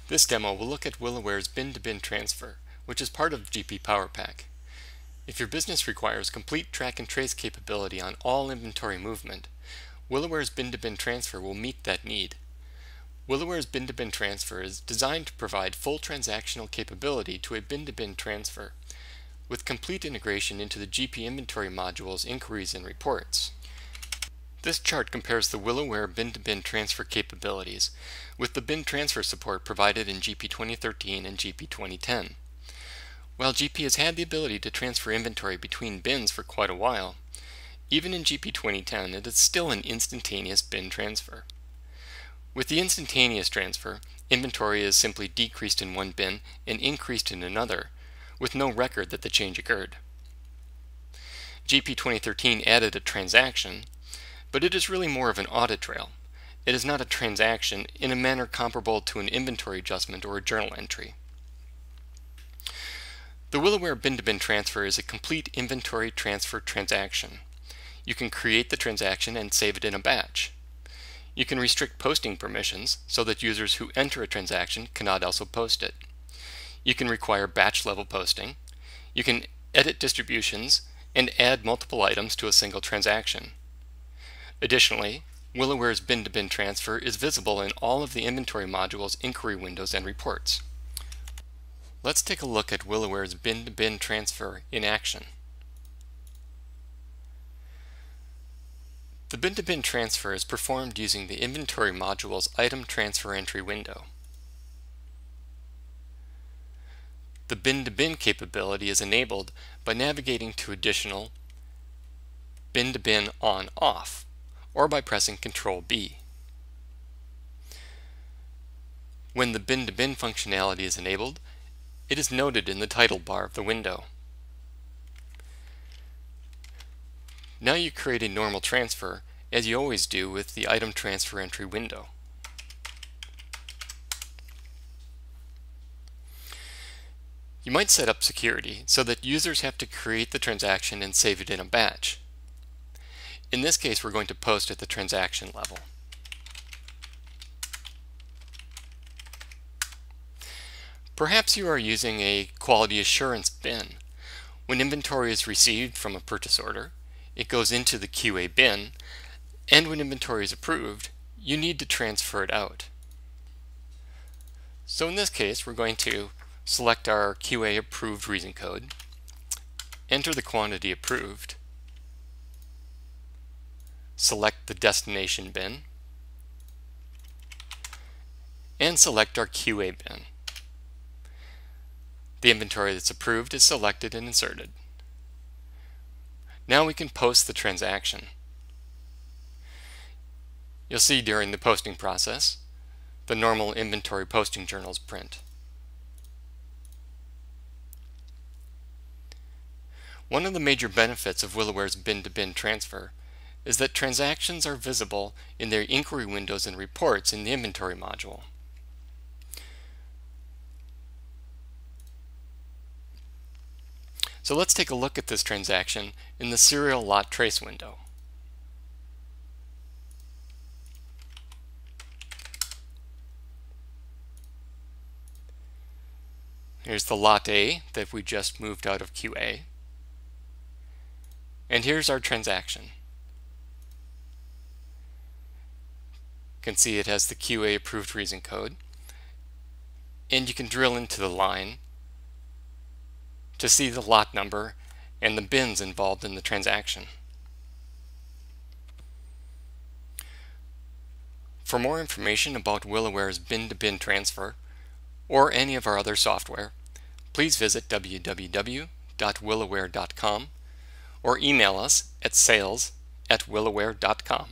This demo will look at WilloWare's bin-to-bin transfer, which is part of GP PowerPack. If your business requires complete track and trace capability on all inventory movement, WilloWare's bin-to-bin transfer will meet that need. WilloWare's bin-to-bin transfer is designed to provide full transactional capability to a bin-to-bin transfer, with complete integration into the GP inventory module's inquiries and reports. This chart compares the WilloWare bin-to-bin transfer capabilities with the bin transfer support provided in GP 2013 and GP 2010. While GP has had the ability to transfer inventory between bins for quite a while, even in GP 2010 it is still an instantaneous bin transfer. With the instantaneous transfer, inventory is simply decreased in one bin and increased in another, with no record that the change occurred. GP 2013 added a transaction, but it is really more of an audit trail. It is not a transaction in a manner comparable to an inventory adjustment or a journal entry. The WilloWare bin-to-bin transfer is a complete inventory transfer transaction. You can create the transaction and save it in a batch. You can restrict posting permissions so that users who enter a transaction cannot also post it. You can require batch level posting. You can edit distributions and add multiple items to a single transaction. Additionally, WilloWare's bin-to-bin transfer is visible in all of the inventory module's inquiry windows and reports. Let's take a look at WilloWare's bin-to-bin transfer in action. The bin-to-bin transfer is performed using the inventory module's item transfer entry window. The bin-to-bin capability is enabled by navigating to additional bin-to-bin on-off, or by pressing Ctrl-B. When the bin-to-bin functionality is enabled, it is noted in the title bar of the window. Now you create a normal transfer, as you always do with the item transfer entry window. You might set up security so that users have to create the transaction and save it in a batch. In this case, we're going to post at the transaction level. Perhaps you are using a quality assurance bin. When inventory is received from a purchase order, it goes into the QA bin, and when inventory is approved, you need to transfer it out. So in this case, we're going to select our QA approved reason code, enter the quantity approved, select the destination bin, and select our QA bin. The inventory that's approved is selected and inserted. Now we can post the transaction. You'll see during the posting process, the normal inventory posting journals print. One of the major benefits of WilloWare's bin-to-bin transfer is that transactions are visible in their inquiry windows and reports in the inventory module. So let's take a look at this transaction in the serial lot trace window. Here's the lot A that we just moved out of QA. And here's our transaction. You can see it has the QA approved reason code. And you can drill into the line to see the lot number and the bins involved in the transaction. For more information about WilloWare's bin-to-bin transfer or any of our other software, please visit www.willoware.com or email us at sales@willoware.com.